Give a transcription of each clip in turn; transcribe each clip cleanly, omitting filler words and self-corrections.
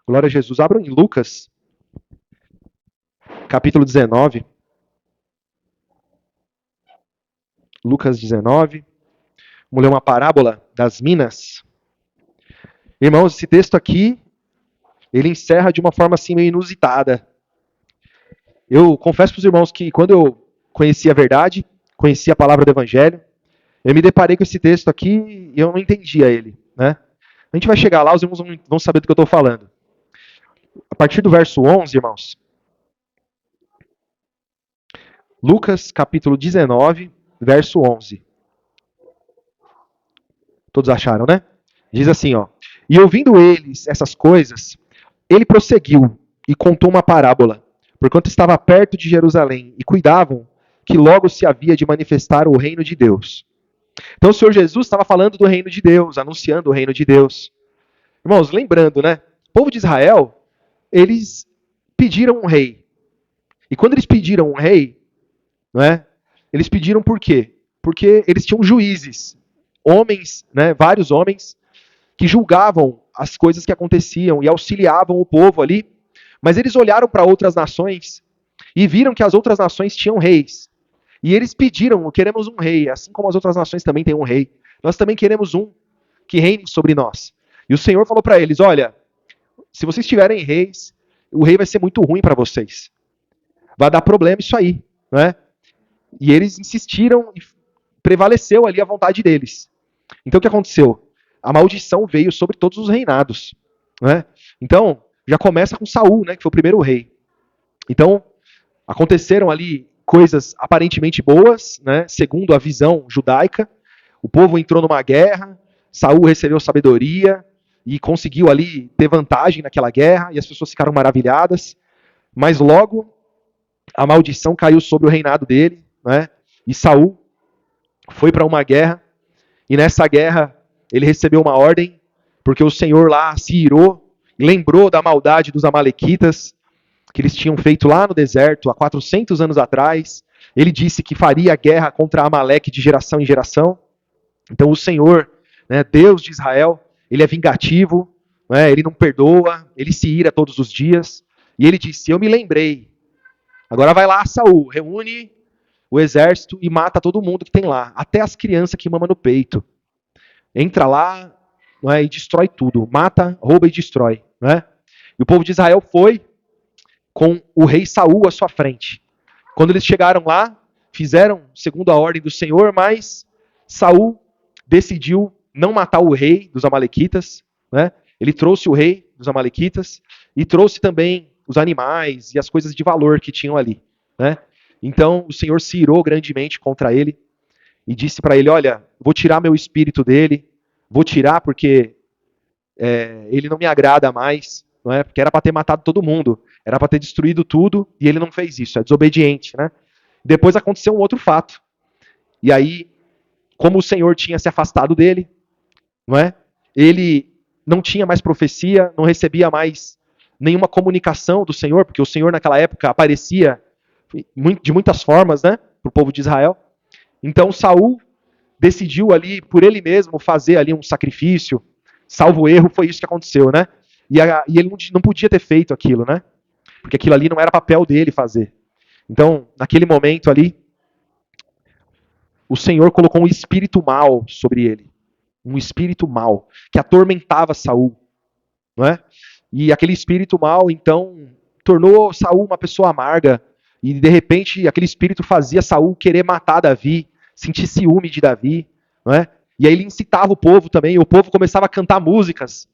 Glória a Jesus. Abram em Lucas, capítulo 19. Lucas 19. Vamos ler uma parábola das minas. Irmãos, esse texto aqui, ele encerra de uma forma assim meio inusitada. Eu confesso para os irmãos que quando eu conheci a verdade, conheci a palavra do Evangelho, eu me deparei com esse texto aqui e eu não entendia ele, né? A gente vai chegar lá, os irmãos vão saber do que eu estou falando. A partir do verso 11, irmãos, Lucas capítulo 19, verso 11. Todos acharam, né? Diz assim, ó. E ouvindo eles essas coisas, ele prosseguiu e contou uma parábola, porquanto estava perto de Jerusalém e cuidavam que logo se havia de manifestar o reino de Deus. Então o Senhor Jesus estava falando do reino de Deus, anunciando o reino de Deus. Irmãos, lembrando, né? O povo de Israel, eles pediram um rei. E quando eles pediram um rei, não é? Eles pediram por quê? Porque eles tinham juízes, homens, né? Vários homens que julgavam as coisas que aconteciam e auxiliavam o povo ali. Mas eles olharam para outras nações e viram que as outras nações tinham reis. E eles pediram, queremos um rei, assim como as outras nações também têm um rei. Nós também queremos um que reine sobre nós. E o Senhor falou para eles, olha, se vocês tiverem reis, o rei vai ser muito ruim para vocês. Vai dar problema isso aí, né? E eles insistiram e prevaleceu ali a vontade deles. Então o que aconteceu? A maldição veio sobre todos os reinados, né? Então, já começa com Saul, né, que foi o primeiro rei. Então, aconteceram ali coisas aparentemente boas, né, segundo a visão judaica. O povo entrou numa guerra, Saul recebeu sabedoria e conseguiu ali ter vantagem naquela guerra, e as pessoas ficaram maravilhadas. Mas logo a maldição caiu sobre o reinado dele, né? E Saul foi para uma guerra, e nessa guerra ele recebeu uma ordem, porque o Senhor lá se irou, lembrou da maldade dos amalequitas, que eles tinham feito lá no deserto há 400 anos atrás. Ele disse que faria guerra contra Amaleque de geração em geração. Então o Senhor, né, Deus de Israel, ele é vingativo, né, ele não perdoa, ele se ira todos os dias. E ele disse, eu me lembrei, agora vai lá Saul, reúne o exército e mata todo mundo que tem lá, até as crianças que mamam no peito. Entra lá, não é, e destrói tudo, mata, rouba e destrói. Né? E o povo de Israel foi com o rei Saul à sua frente. Quando eles chegaram lá, fizeram segundo a ordem do Senhor, mas Saul decidiu não matar o rei dos amalequitas, né? Ele trouxe o rei dos amalequitas e trouxe também os animais e as coisas de valor que tinham ali, né? Então o Senhor se irou grandemente contra ele e disse para ele, olha, vou tirar meu espírito dele, vou tirar porque ele não me agrada mais, não é? Porque era para ter matado todo mundo, era para ter destruído tudo e ele não fez isso, é desobediente, né? Depois aconteceu um outro fato. E aí, como o Senhor tinha se afastado dele, não é? Ele não tinha mais profecia, não recebia mais nenhuma comunicação do Senhor, porque o Senhor naquela época aparecia de muitas formas, né, para o povo de Israel. Então Saul decidiu ali por ele mesmo fazer ali um sacrifício. Salvo erro, foi isso que aconteceu, né? E ele não podia ter feito aquilo, né? Porque aquilo ali não era papel dele fazer. Então, naquele momento ali, o Senhor colocou um espírito mal sobre ele. Um espírito mal, que atormentava Saul. Não é? E aquele espírito mal, então, tornou Saul uma pessoa amarga. E, de repente, aquele espírito fazia Saul querer matar Davi, sentir ciúme de Davi. Não é? E aí ele incitava o povo também, e o povo começava a cantar músicas.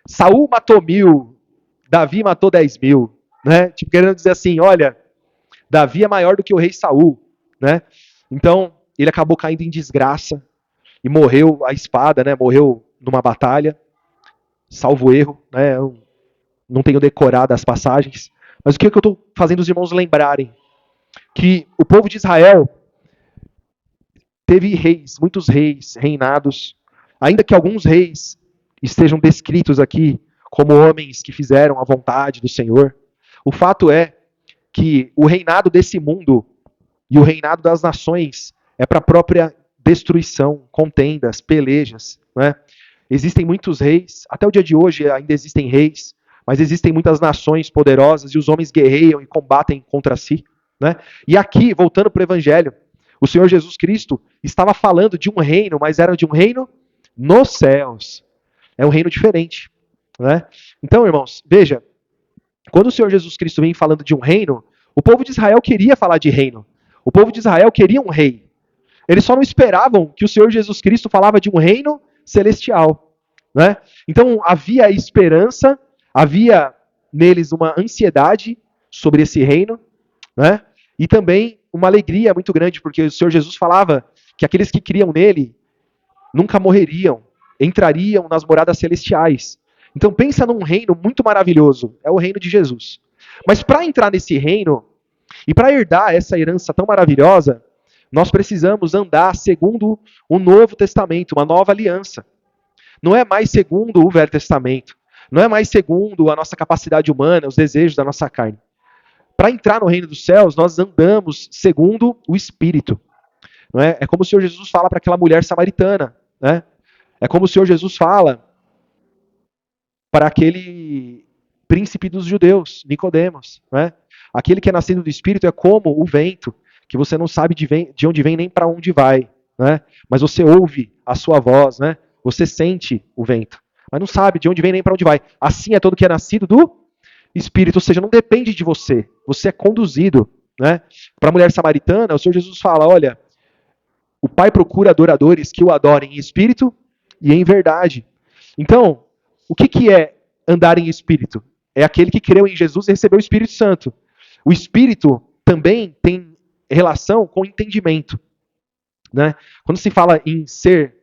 Saul matou 1000, Davi matou 10.000. Né? Tipo, querendo dizer assim, olha, Davi é maior do que o rei Saul. Né? Então, ele acabou caindo em desgraça e morreu à espada, né? Morreu numa batalha, salvo erro, né? Eu não tenho decorado as passagens, mas o que eu estou fazendo os irmãos lembrarem? Que o povo de Israel teve reis, muitos reis, reinados, ainda que alguns reis estejam descritos aqui como homens que fizeram a vontade do Senhor. O fato é que o reinado desse mundo e o reinado das nações é para a própria destruição, contendas, pelejas. Né? Existem muitos reis, até o dia de hoje ainda existem reis, mas existem muitas nações poderosas e os homens guerreiam e combatem contra si. Né? E aqui, voltando para o Evangelho, o Senhor Jesus Cristo estava falando de um reino, mas era de um reino nos céus. É um reino diferente. Né? Então, irmãos, veja, quando o Senhor Jesus Cristo vem falando de um reino, o povo de Israel queria falar de reino. O povo de Israel queria um rei. Eles só não esperavam que o Senhor Jesus Cristo falava de um reino celestial. Né? Então havia esperança, havia neles uma ansiedade sobre esse reino, né? E também uma alegria muito grande, porque o Senhor Jesus falava que aqueles que criam nele nunca morreriam, entrariam nas moradas celestiais. Então pensa num reino muito maravilhoso, é o reino de Jesus. Mas para entrar nesse reino, e para herdar essa herança tão maravilhosa, nós precisamos andar segundo o Novo Testamento, uma nova aliança. Não é mais segundo o Velho Testamento. Não é mais segundo a nossa capacidade humana, os desejos da nossa carne. Para entrar no reino dos céus, nós andamos segundo o Espírito. Não é? É como o Senhor Jesus fala para aquela mulher samaritana. Né? É como o Senhor Jesus fala para aquele príncipe dos judeus, Nicodemos. Né? Aquele que é nascido do Espírito é como o vento, que você não sabe de onde vem nem para onde vai. Né? Mas você ouve a sua voz, né? Você sente o vento, mas não sabe de onde vem nem para onde vai. Assim é todo que é nascido do Espírito, ou seja, não depende de você, você é conduzido. Né? Para a mulher samaritana, o Senhor Jesus fala, olha, o Pai procura adoradores que o adorem em espírito e em verdade. Então, o que é andar em espírito? É aquele que creu em Jesus e recebeu o Espírito Santo. O Espírito também tem relação com o entendimento. Né? Quando se fala em ser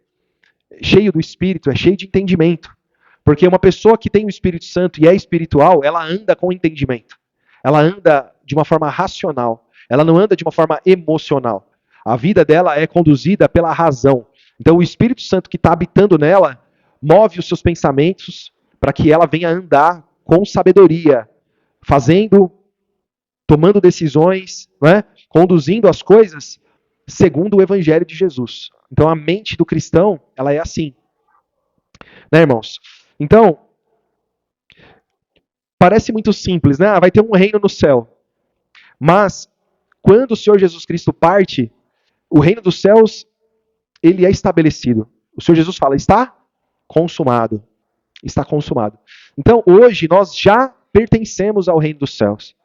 cheio do Espírito, é cheio de entendimento. Porque uma pessoa que tem o Espírito Santo e é espiritual, ela anda com entendimento. Ela anda de uma forma racional. Ela não anda de uma forma emocional. A vida dela é conduzida pela razão. Então o Espírito Santo que está habitando nela move os seus pensamentos para que ela venha andar com sabedoria, tomando decisões, né? Conduzindo as coisas segundo o Evangelho de Jesus. Então a mente do cristão, ela é assim. Né, irmãos? Então, parece muito simples, né? Vai ter um reino no céu. Mas, quando o Senhor Jesus Cristo parte, o reino dos céus, ele é estabelecido. O Senhor Jesus fala, está consumado. Está consumado. Então, hoje, nós já pertencemos ao reino dos céus.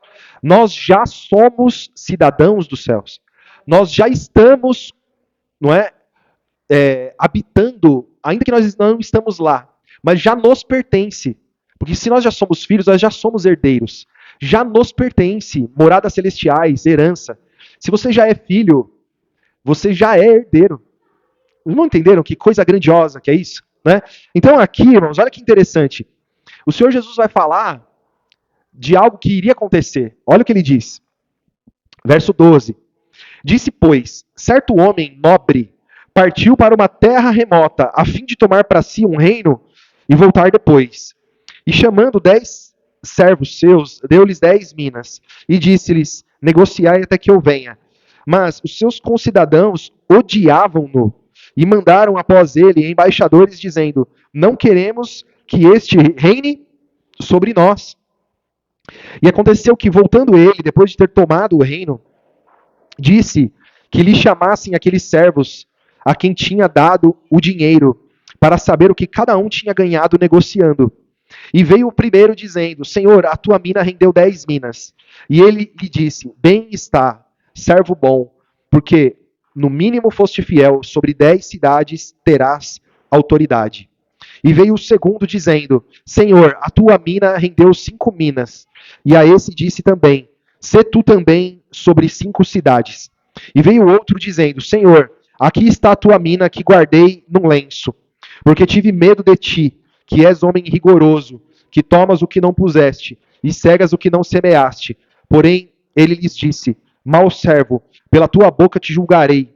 Nós já somos cidadãos dos céus. Nós já estamos, não é, habitando, ainda que nós não estamos lá, mas já nos pertence. Porque se nós já somos filhos, nós já somos herdeiros. Já nos pertence, moradas celestiais, herança. Se você já é filho, você já é herdeiro. Não entenderam que coisa grandiosa que é isso? Né? Então aqui, irmãos, olha que interessante. O Senhor Jesus vai falar de algo que iria acontecer. Olha o que ele diz. Verso 12. Disse, pois, certo homem nobre partiu para uma terra remota, a fim de tomar para si um reino e voltar depois. E chamando 10 servos seus, deu-lhes 10 minas, e disse-lhes, negociai até que eu venha. Mas os seus concidadãos odiavam-no, e mandaram após ele embaixadores, dizendo, não queremos que este reine sobre nós. E aconteceu que, voltando ele, depois de ter tomado o reino, disse que lhe chamassem aqueles servos a quem tinha dado o dinheiro, para saber o que cada um tinha ganhado negociando. E veio o primeiro dizendo, Senhor, a tua mina rendeu 10 minas. E ele lhe disse, bem está, servo bom, porque no mínimo foste fiel, sobre 10 cidades terás autoridade. E veio o segundo dizendo, Senhor, a tua mina rendeu 5 minas. E a esse disse também, sê tu também sobre 5 cidades. E veio outro dizendo, Senhor, aqui está a tua mina que guardei num lenço, porque tive medo de ti, que és homem rigoroso, que tomas o que não puseste, e cegas o que não semeaste. Porém, ele lhes disse, mau servo, pela tua boca te julgarei.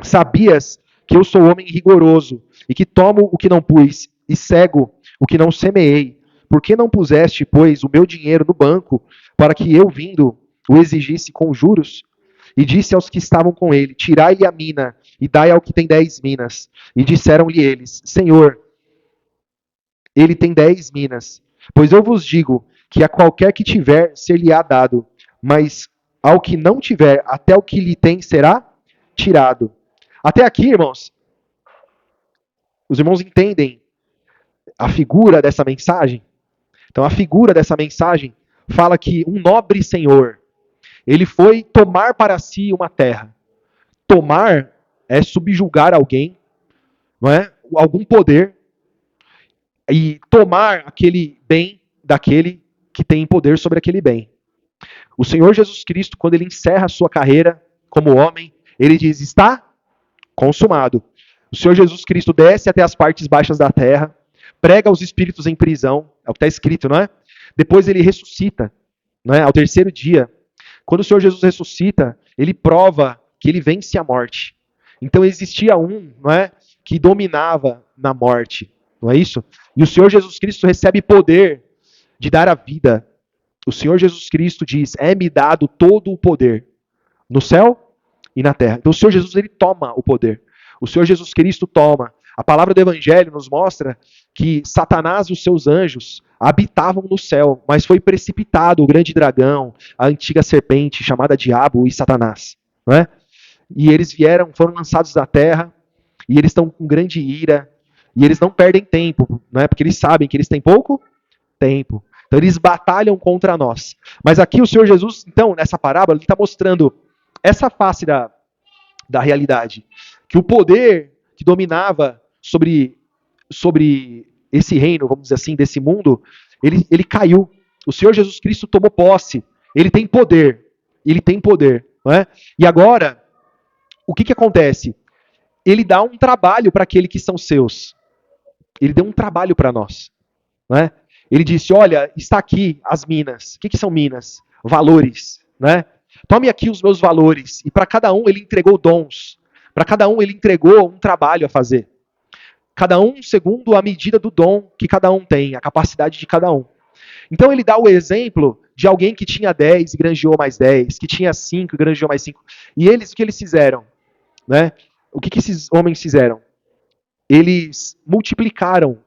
Sabias que eu sou homem rigoroso, e que tomo o que não pus, e cego o que não semeei. Por que não puseste, pois, o meu dinheiro no banco, para que eu, vindo, o exigisse com juros? E disse aos que estavam com ele, tirai-lhe a mina, e dai ao que tem 10 minas. E disseram-lhe eles, Senhor, ele tem 10 minas. Pois eu vos digo que a qualquer que tiver, ser-lhe-á dado, mas ao que não tiver, até o que lhe tem será tirado. Até aqui, irmãos, os irmãos entendem a figura dessa mensagem? Então, a figura dessa mensagem fala que um nobre senhor, ele foi tomar para si uma terra. Tomar é subjugar alguém, não é? Algum poder, e tomar aquele bem daquele que tem poder sobre aquele bem. O Senhor Jesus Cristo, quando ele encerra a sua carreira como homem, ele diz: está consumado. O Senhor Jesus Cristo desce até as partes baixas da terra, prega os espíritos em prisão, é o que está escrito, não é? Depois ele ressuscita, não é? Ao terceiro dia. Quando o Senhor Jesus ressuscita, ele prova que ele vence a morte. Então existia um, não é, que dominava na morte, não é isso? E o Senhor Jesus Cristo recebe poder de dar a vida. O Senhor Jesus Cristo diz: é-me dado todo o poder no céu e na terra. Então o Senhor Jesus, ele toma o poder. O Senhor Jesus Cristo toma. A palavra do Evangelho nos mostra que Satanás e os seus anjos habitavam no céu, mas foi precipitado o grande dragão, a antiga serpente chamada Diabo e Satanás, não é? E eles vieram, foram lançados da terra, e eles estão com grande ira, e eles não perdem tempo, não é? Porque eles sabem que eles têm pouco tempo. Então eles batalham contra nós. Mas aqui o Senhor Jesus, então, nessa parábola, ele está mostrando essa face da realidade. Que o poder que dominava sobre esse reino, vamos dizer assim, desse mundo, ele caiu. O Senhor Jesus Cristo tomou posse. Ele tem poder. Ele tem poder. Não é? E agora, o que acontece? Ele dá um trabalho para aqueles que são seus. Ele deu um trabalho para nós. Não é? Ele disse: olha, está aqui as minas. O que são minas? Valores. Né? Tome aqui os meus valores. E para cada um ele entregou dons. Para cada um ele entregou um trabalho a fazer. Cada um segundo a medida do dom que cada um tem, a capacidade de cada um. Então ele dá o exemplo de alguém que tinha 10 e granjeou mais 10, que tinha 5 e granjeou mais 5. E eles, o que eles fizeram? Né? O que esses homens fizeram? Eles multiplicaram.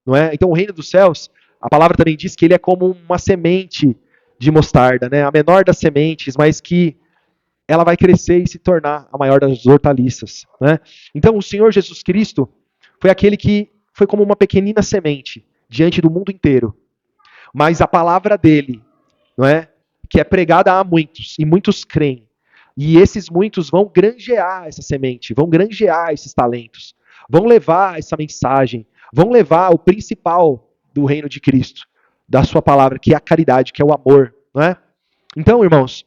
Não é? Então o reino dos céus, a palavra também diz que ele é como uma semente de mostarda, né? A menor das sementes, mas que ela vai crescer e se tornar a maior das hortaliças. Né? Então o Senhor Jesus Cristo foi aquele que foi como uma pequenina semente diante do mundo inteiro. Mas a palavra dele, não é, que é pregada a muitos, e muitos creem. E esses muitos vão granjear essa semente, vão granjear esses talentos, vão levar essa mensagem, vão levar o principal do reino de Cristo, da sua palavra, que é a caridade, que é o amor. Não é? Então, irmãos,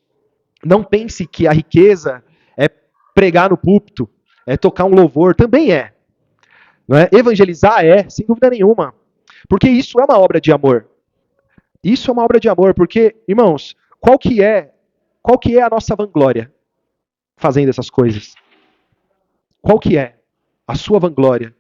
não pense que a riqueza é pregar no púlpito, é tocar um louvor, também é. Não é? Evangelizar é, sem dúvida nenhuma. Porque isso é uma obra de amor. Isso é uma obra de amor, porque, irmãos, qual que é a nossa vanglória fazendo essas coisas? Qual que é a sua vanglória?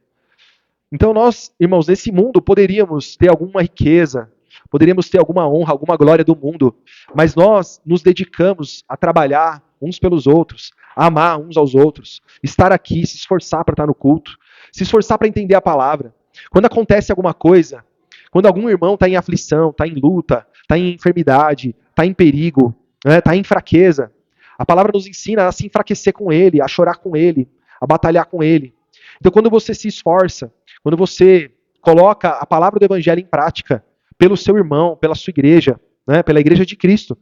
Então nós, irmãos, nesse mundo poderíamos ter alguma riqueza, poderíamos ter alguma honra, alguma glória do mundo, mas nós nos dedicamos a trabalhar uns pelos outros, a amar uns aos outros, estar aqui, se esforçar para estar no culto, se esforçar para entender a palavra. Quando acontece alguma coisa, quando algum irmão está em aflição, está em luta, está em enfermidade, está em perigo, está em fraqueza, a palavra nos ensina a se enfraquecer com ele, a chorar com ele, a batalhar com ele. Então quando você se esforça, quando você coloca a palavra do evangelho em prática, pelo seu irmão, pela sua igreja, né, pela igreja de Cristo,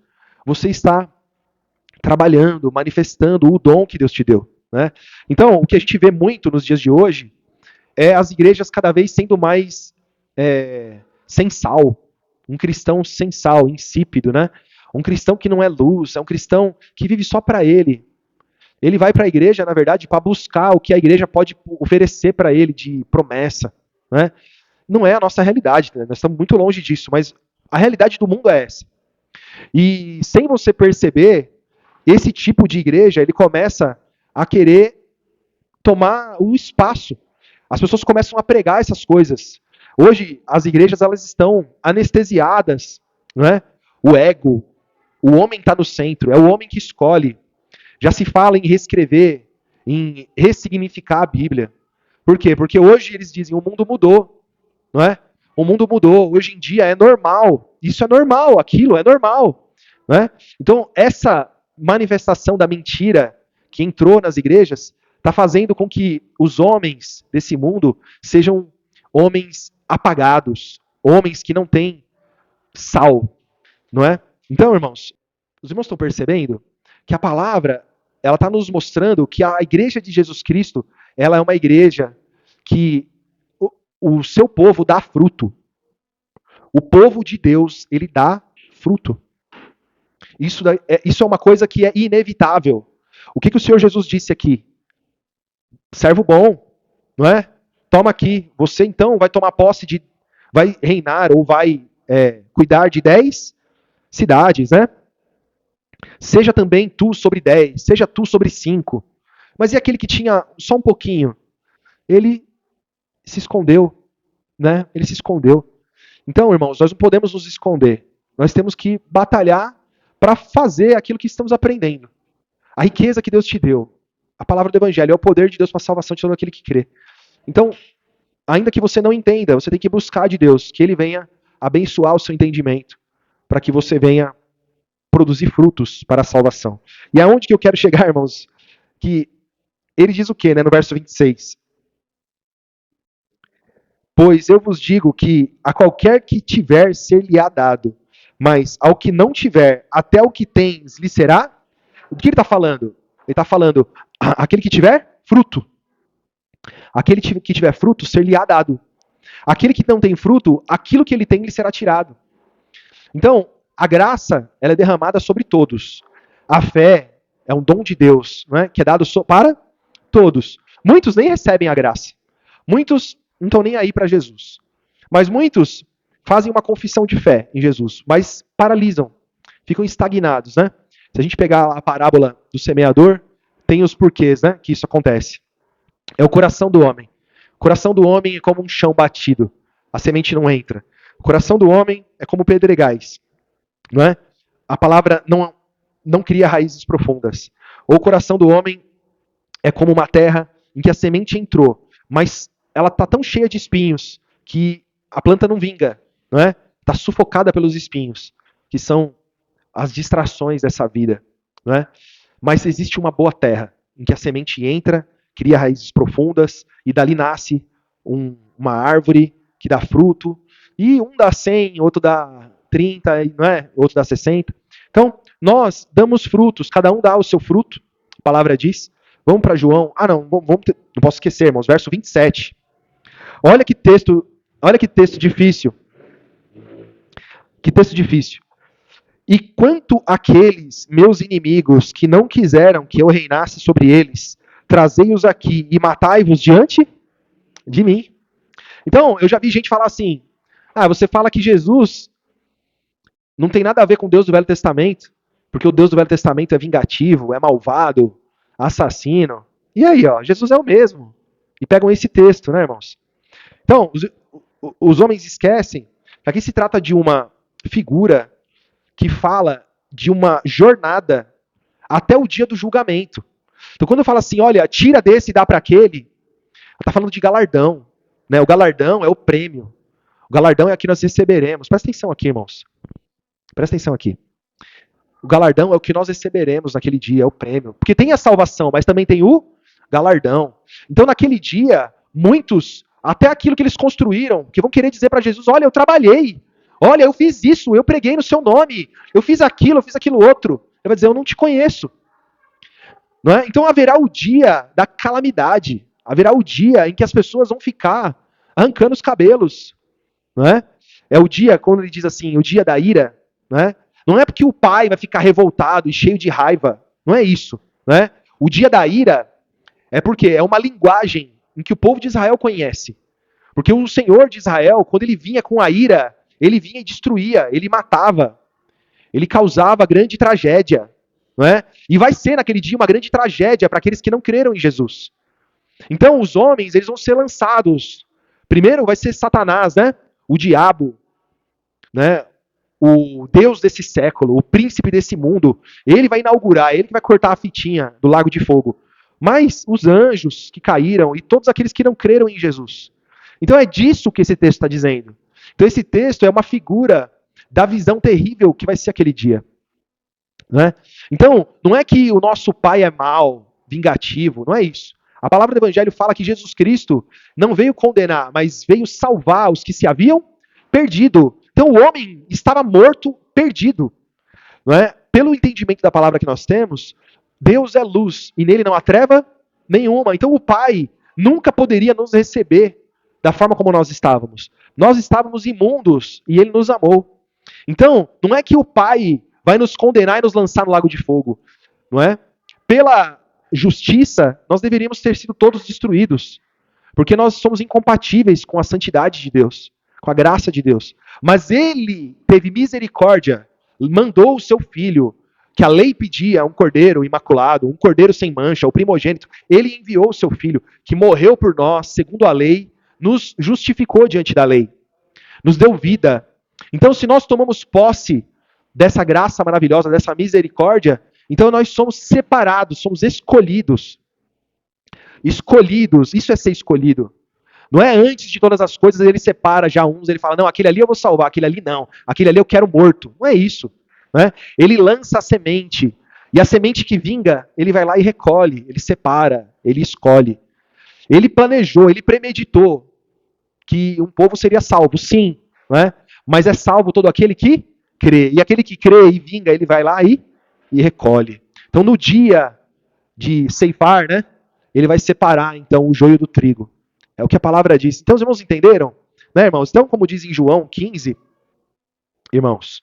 você está trabalhando, manifestando o dom que Deus te deu. Né? Então, o que a gente vê muito nos dias de hoje é as igrejas cada vez sendo mais sem sal. Um cristão sem sal, insípido, né? Um cristão que não é luz, é um cristão que vive só para ele. Ele vai para a igreja, na verdade, para buscar o que a igreja pode oferecer para ele de promessa. Né? Não é a nossa realidade, né? Nós estamos muito longe disso, mas a realidade do mundo é essa. E sem você perceber, esse tipo de igreja, ele começa a querer tomar o espaço. As pessoas começam a pregar essas coisas. Hoje, as igrejas elas estão anestesiadas. Não é? O ego, o homem está no centro, é o homem que escolhe. Já se fala em reescrever, em ressignificar a Bíblia. Por quê? Porque hoje eles dizem o mundo mudou. Não é? O mundo mudou. Hoje em dia é normal. Isso é normal. Aquilo é normal. Né? Então, essa manifestação da mentira que entrou nas igrejas está fazendo com que os homens desse mundo sejam homens apagados, homens que não têm sal, não é? Então, irmãos, os irmãos estão percebendo que a palavra, ela está nos mostrando que a igreja de Jesus Cristo, ela é uma igreja que o seu povo dá fruto. O povo de Deus, ele dá fruto. Isso é uma coisa que é inevitável. O que o Senhor Jesus disse aqui? Servo bom, não é? Toma aqui. Você então vai tomar posse de, vai reinar ou vai cuidar de 10 cidades, né? Seja também tu sobre 10, seja tu sobre 5. Mas e aquele que tinha só um pouquinho? Ele se escondeu, né? Ele se escondeu. Então, irmãos, nós não podemos nos esconder. Nós temos que batalhar para fazer aquilo que estamos aprendendo. A riqueza que Deus te deu. A palavra do Evangelho é o poder de Deus para a salvação de todo aquele que crê. Então, ainda que você não entenda, você tem que buscar de Deus que Ele venha abençoar o seu entendimento, para que você venha produzir frutos para a salvação. E aonde que eu quero chegar, irmãos? Que ele diz o quê, né, no verso 26? Pois eu vos digo que a qualquer que tiver, ser-lhe-á dado, mas ao que não tiver, até o que tens lhe será. O que ele está falando? Ele está falando, aquele que tiver fruto. Aquele que tiver fruto, ser-lhe-á dado. Aquele que não tem fruto, aquilo que ele tem lhe será tirado. Então, a graça, ela é derramada sobre todos. A fé é um dom de Deus, né, que é dado para todos. Muitos nem recebem a graça. Muitos não estão nem aí para Jesus. Mas muitos fazem uma confissão de fé em Jesus, mas paralisam, ficam estagnados, né? Se a gente pegar a parábola do semeador, tem os porquês, né, que isso acontece. É o coração do homem. O coração do homem é como um chão batido. A semente não entra. O coração do homem é como pedregais. Não é? A palavra não cria raízes profundas. Ou o coração do homem é como uma terra em que a semente entrou, mas ela está tão cheia de espinhos que a planta não vinga. Não é? Está sufocada pelos espinhos, que são as distrações dessa vida. Não é? Mas existe uma boa terra, em que a semente entra, cria raízes profundas, e dali nasce uma árvore que dá fruto, e um dá 100, outro dá 30, não é? Outro dá 60. Então, nós damos frutos, cada um dá o seu fruto, a palavra diz. Vamos para João. Não posso esquecer, irmãos, verso 27. Olha que texto difícil. Que texto difícil. E quanto àqueles meus inimigos que não quiseram que eu reinasse sobre eles, trazei-os aqui e matai-vos diante de mim. Então, eu já vi gente falar assim, você fala que Jesus não tem nada a ver com o Deus do Velho Testamento, porque o Deus do Velho Testamento é vingativo, é malvado, assassino. E aí, Jesus é o mesmo. E pegam esse texto, né, irmãos? Então, os homens esquecem que aqui se trata de uma figura que fala de uma jornada até o dia do julgamento. Então, quando eu falo assim, olha, tira desse e dá para aquele, está falando de galardão. Né? O galardão é o prêmio. O galardão é o que nós receberemos. Presta atenção aqui, irmãos. Presta atenção aqui. O galardão é o que nós receberemos naquele dia, é o prêmio. Porque tem a salvação, mas também tem o galardão. Então, naquele dia, muitos, até aquilo que eles construíram, que vão querer dizer para Jesus, olha, eu trabalhei. Olha, eu fiz isso, eu preguei no seu nome. Eu fiz aquilo outro. Ele vai dizer, eu não te conheço. Não é? Então haverá o dia da calamidade. Haverá o dia em que as pessoas vão ficar arrancando os cabelos. Não é? É o dia, quando ele diz assim, o dia da ira. Não é porque o pai vai ficar revoltado e cheio de raiva. Não é isso. Né? O dia da ira é porque é uma linguagem em que o povo de Israel conhece. Porque o Senhor de Israel, quando ele vinha com a ira, ele vinha e destruía, ele matava. Ele causava grande tragédia. Não é? E vai ser naquele dia uma grande tragédia para aqueles que não creram em Jesus. Então os homens, eles vão ser lançados. Primeiro vai ser Satanás, né? O diabo, né? O Deus desse século, o príncipe desse mundo. Ele vai inaugurar, ele que vai cortar a fitinha do lago de fogo. Mas os anjos que caíram e todos aqueles que não creram em Jesus. Então é disso que esse texto está dizendo. Então esse texto é uma figura da visão terrível que vai ser aquele dia. Né? Então, não é que o nosso pai é mau, vingativo, não é isso. A palavra do Evangelho fala que Jesus Cristo não veio condenar, mas veio salvar os que se haviam perdido. Então o homem estava morto, perdido. Não é? Pelo entendimento da palavra que nós temos, Deus é luz e nele não há treva nenhuma. Então o Pai nunca poderia nos receber da forma como nós estávamos. Nós estávamos imundos e ele nos amou. Então, não é que o Pai vai nos condenar e nos lançar no lago de fogo, não é? Pela justiça, nós deveríamos ter sido todos destruídos, porque nós somos incompatíveis com a santidade de Deus, com a graça de Deus. Mas ele teve misericórdia, mandou o seu filho, que a lei pedia, um cordeiro imaculado, um cordeiro sem mancha, o primogênito. Ele enviou o seu filho, que morreu por nós, segundo a lei, nos justificou diante da lei, nos deu vida. Então, se nós tomamos posse dessa graça maravilhosa, dessa misericórdia, então nós somos separados, somos escolhidos. Escolhidos, isso é ser escolhido. Não é antes de todas as coisas ele separa já uns, ele fala, não, aquele ali eu vou salvar, aquele ali não, aquele ali eu quero morto. Não é isso. Né? Ele lança a semente, e a semente que vinga, ele vai lá e recolhe, ele separa, ele escolhe. Ele planejou, ele premeditou que um povo seria salvo, sim, né? Mas é salvo todo aquele que crê. E aquele que crê e vinga, ele vai lá e recolhe. Então no dia de ceifar, né? Ele vai separar então o joio do trigo. É o que a palavra diz. Então os irmãos entenderam? Né, irmãos? Então, como diz em João 15, irmãos,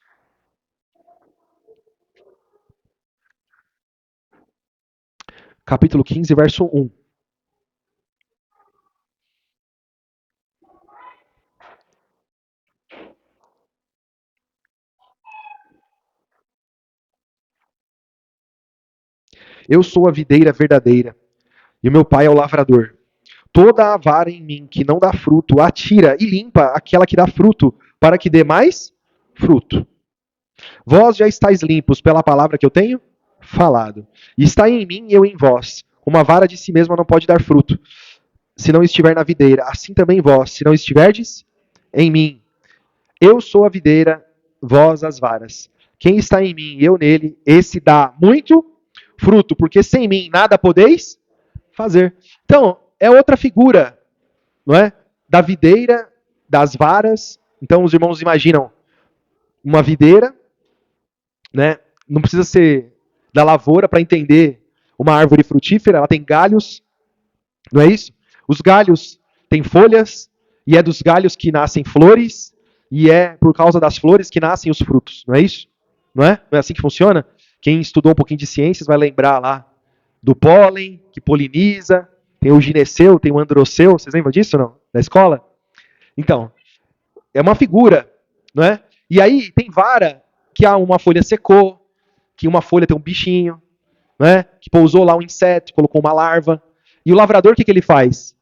capítulo 15, verso 1. Eu sou a videira verdadeira, e o meu pai é o lavrador. Toda a vara em mim que não dá fruto, atira e limpa aquela que dá fruto, para que dê mais fruto. Vós já estáis limpos pela palavra que eu tenho falado. E está em mim e eu em vós. Uma vara de si mesma não pode dar fruto, se não estiver na videira. Assim também vós, se não estiverdes em mim. Eu sou a videira, vós as varas. Quem está em mim e eu nele, esse dá muito fruto, porque sem mim nada podeis fazer. Então, é outra figura, não é? Da videira, das varas. Então, os irmãos imaginam uma videira, né? Não precisa ser da lavoura para entender uma árvore frutífera, ela tem galhos, não é isso? Os galhos têm folhas, e é dos galhos que nascem flores, e é por causa das flores que nascem os frutos, não é isso? Não é? Não é assim que funciona? Quem estudou um pouquinho de ciências vai lembrar lá do pólen, que poliniza, tem o gineceu, tem o androceu, vocês lembram disso não? Da escola? Então, é uma figura, não é? E aí tem vara que uma folha secou, que uma folha tem um bichinho, né? Que pousou lá um inseto, colocou uma larva. E o lavrador, o que ele faz?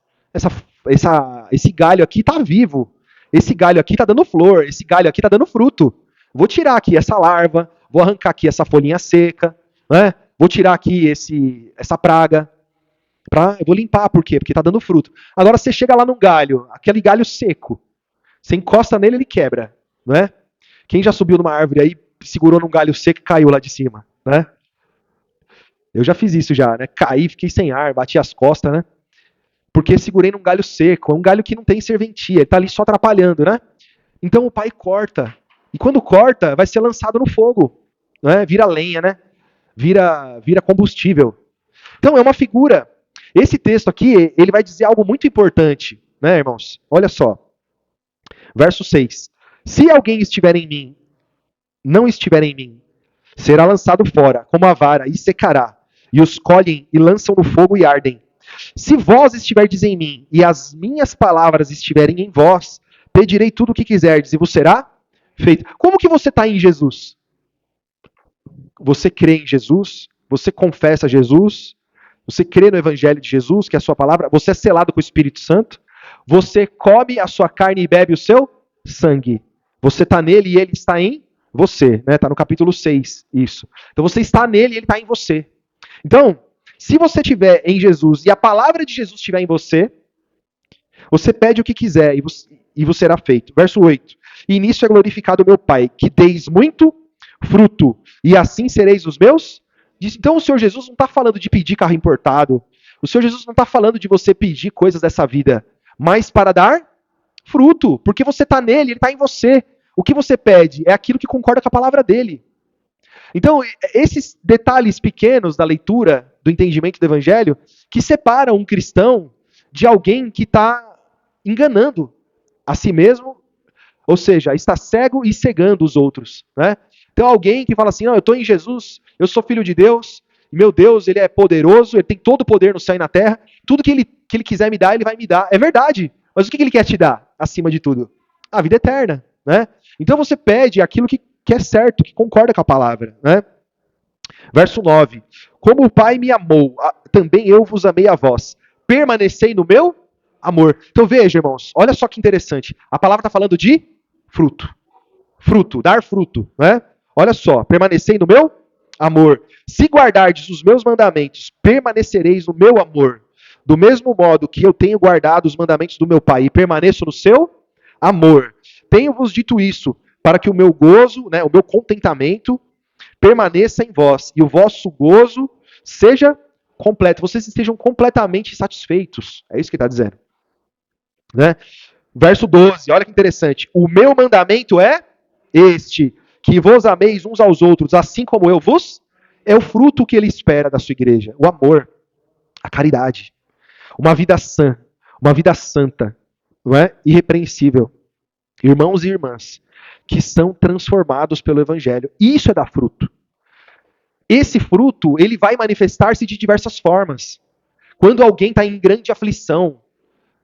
Esse galho aqui está vivo. Esse galho aqui está dando flor. Esse galho aqui está dando fruto. Vou tirar aqui essa larva, vou arrancar aqui essa folhinha seca, né? Vou tirar aqui essa praga. Eu vou limpar, por quê? Porque está dando fruto. Agora você chega lá num galho, aquele galho seco. Você encosta nele, ele quebra, né? Quem já subiu numa árvore aí, segurou num galho seco e caiu lá de cima, né? Eu já fiz isso já, né? Caí, fiquei sem ar, bati as costas, né? Porque segurei num galho seco, é um galho que não tem serventia, ele tá ali só atrapalhando, né? Então o pai corta. E quando corta, vai ser lançado no fogo, né? Vira lenha, né? Vira combustível. Então é uma figura. Esse texto aqui, ele vai dizer algo muito importante, né, irmãos? Olha só. Verso 6. Se alguém estiver em mim, não estiver em mim, será lançado fora, como a vara, e secará. E os colhem e lançam no fogo e ardem. Se vós estiverdes em mim, e as minhas palavras estiverem em vós, pedirei tudo o que quiserdes, e vos será feito. Como que você está em Jesus? Você crê em Jesus? Você confessa Jesus? Você crê no Evangelho de Jesus, que é a sua palavra? Você é selado com o Espírito Santo? Você come a sua carne e bebe o seu sangue. Você está nele e ele está em você. Está no capítulo 6, isso. Então você está nele e ele está em você. Então, se você estiver em Jesus e a palavra de Jesus estiver em você, você pede o que quiser e vos será feito. Verso 8. E nisso é glorificado o meu Pai, que deis muito fruto, e assim sereis os meus. Então o Senhor Jesus não está falando de pedir carro importado. O Senhor Jesus não está falando de você pedir coisas dessa vida, mas para dar fruto, porque você está nele, ele está em você. O que você pede é aquilo que concorda com a palavra dele. Então, esses detalhes pequenos da leitura, do entendimento do evangelho, que separam um cristão de alguém que está enganando a si mesmo, ou seja, está cego e cegando os outros, né? Então, alguém que fala assim, não, eu estou em Jesus, eu sou filho de Deus, meu Deus, ele é poderoso, ele tem todo o poder no céu e na terra, tudo que ele quiser me dar, ele vai me dar. É verdade, mas o que ele quer te dar, acima de tudo? A vida eterna, né? Então você pede aquilo que é certo, que concorda com a palavra, né? Verso 9. Como o Pai me amou, também eu vos amei a vós. Permanecei no meu amor. Então veja, irmãos, olha só que interessante. A palavra está falando de fruto. Fruto, dar fruto, né? Olha só, permanecei no meu amor. Se guardardes os meus mandamentos, permanecereis no meu amor. Do mesmo modo que eu tenho guardado os mandamentos do meu Pai e permaneço no seu amor. Tenho-vos dito isso, para que o meu gozo, né, o meu contentamento, permaneça em vós e o vosso gozo seja completo. Vocês estejam completamente satisfeitos. É isso que está dizendo. Né? Verso 12, olha que interessante. O meu mandamento é este, que vos ameis uns aos outros, assim como eu vos. É o fruto que ele espera da sua igreja. O amor, a caridade. Uma vida sã, uma vida santa, não é? Irrepreensível. Irmãos e irmãs, que são transformados pelo evangelho. Isso é dar fruto. Esse fruto, ele vai manifestar-se de diversas formas. Quando alguém está em grande aflição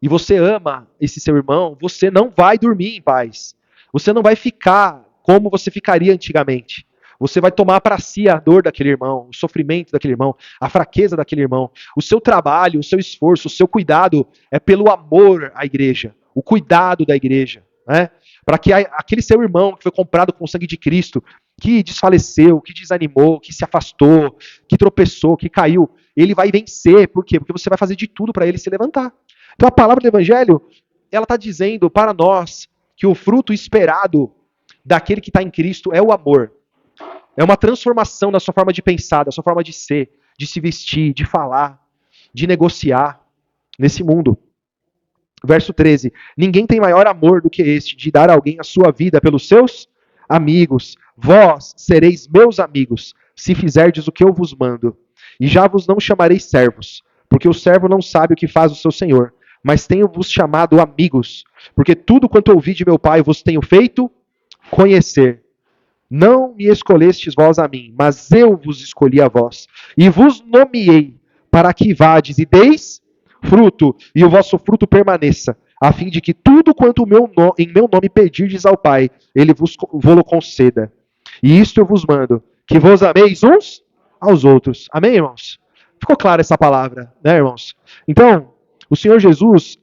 e você ama esse seu irmão, você não vai dormir em paz. Você não vai ficar como você ficaria antigamente. Você vai tomar para si a dor daquele irmão, o sofrimento daquele irmão, a fraqueza daquele irmão. O seu trabalho, o seu esforço, o seu cuidado é pelo amor à igreja, o cuidado da igreja, né? Para que aquele seu irmão que foi comprado com o sangue de Cristo, que desfaleceu, que desanimou, que se afastou, que tropeçou, que caiu, ele vai vencer. Por quê? Porque você vai fazer de tudo para ele se levantar. Então a palavra do Evangelho, ela está dizendo para nós que o fruto esperado daquele que está em Cristo é o amor. É uma transformação da sua forma de pensar, da sua forma de ser, de se vestir, de falar, de negociar nesse mundo. Verso 13. Ninguém tem maior amor do que este, de dar a alguém a sua vida pelos seus amigos. Vós sereis meus amigos, se fizerdes o que eu vos mando. E já vos não chamarei servos, porque o servo não sabe o que faz o seu senhor. Mas tenho-vos chamado amigos, porque tudo quanto ouvi de meu Pai vos tenho feito conhecer. Não me escolhestes vós a mim, mas eu vos escolhi a vós, e vos nomeei para que vades e deis fruto, e o vosso fruto permaneça, a fim de que tudo quanto em meu nome pedirdes ao Pai, ele vos conceda. E isto eu vos mando, que vos ameis uns aos outros. Amém, irmãos? Ficou clara essa palavra, né, irmãos? Então, o Senhor Jesus,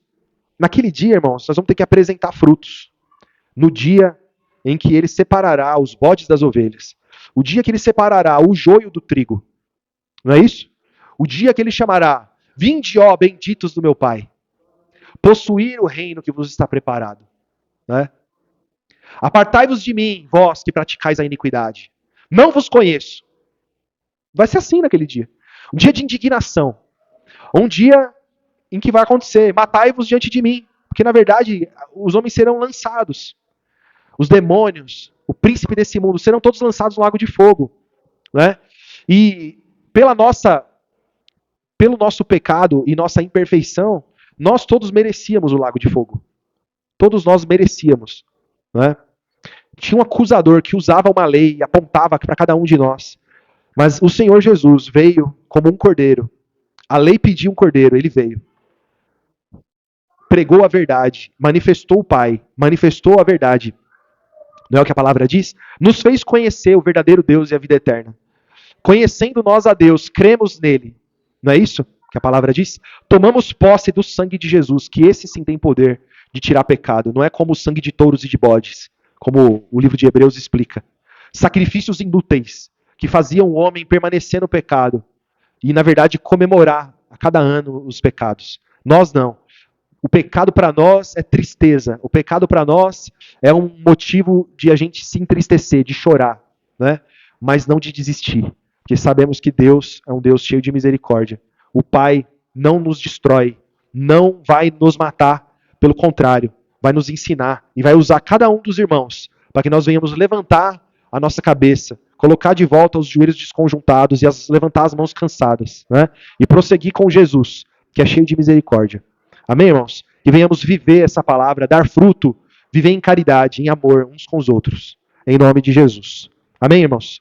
naquele dia, irmãos, nós vamos ter que apresentar frutos. No dia em que ele separará os bodes das ovelhas. O dia que ele separará o joio do trigo. Não é isso? O dia que ele chamará, vinde, ó benditos do meu Pai, possuir o reino que vos está preparado. Né? Apartai-vos de mim, vós que praticais a iniquidade. Não vos conheço. Vai ser assim naquele dia. Um dia de indignação. Um dia em que vai acontecer, matai-vos diante de mim. Porque, na verdade, os homens serão lançados. Os demônios, o príncipe desse mundo, serão todos lançados no lago de fogo. Né? E pelo nosso pecado e nossa imperfeição, nós todos merecíamos o lago de fogo. Todos nós merecíamos. Né? Tinha um acusador que usava uma lei e apontava para cada um de nós. Mas o Senhor Jesus veio como um cordeiro. A lei pedia um cordeiro, ele veio. Pregou a verdade, manifestou o Pai, manifestou a verdade. Não é o que a palavra diz? Nos fez conhecer o verdadeiro Deus e a vida eterna. Conhecendo nós a Deus, cremos nele. Não é isso que a palavra diz? Tomamos posse do sangue de Jesus, que esse sim tem poder de tirar pecado. Não é como o sangue de touros e de bodes, como o livro de Hebreus explica. Sacrifícios inúteis, que faziam o homem permanecer no pecado e, na verdade, comemorar a cada ano os pecados. Nós não. O pecado para nós é tristeza. O pecado para nós é um motivo de a gente se entristecer, de chorar, né? Mas não de desistir. Porque sabemos que Deus é um Deus cheio de misericórdia. O Pai não nos destrói, não vai nos matar. Pelo contrário, vai nos ensinar e vai usar cada um dos irmãos para que nós venhamos levantar a nossa cabeça, colocar de volta os joelhos desconjuntados e levantar as mãos cansadas, né? E prosseguir com Jesus, que é cheio de misericórdia. Amém, irmãos? Que venhamos viver essa palavra, dar fruto, viver em caridade, em amor uns com os outros. Em nome de Jesus. Amém, irmãos?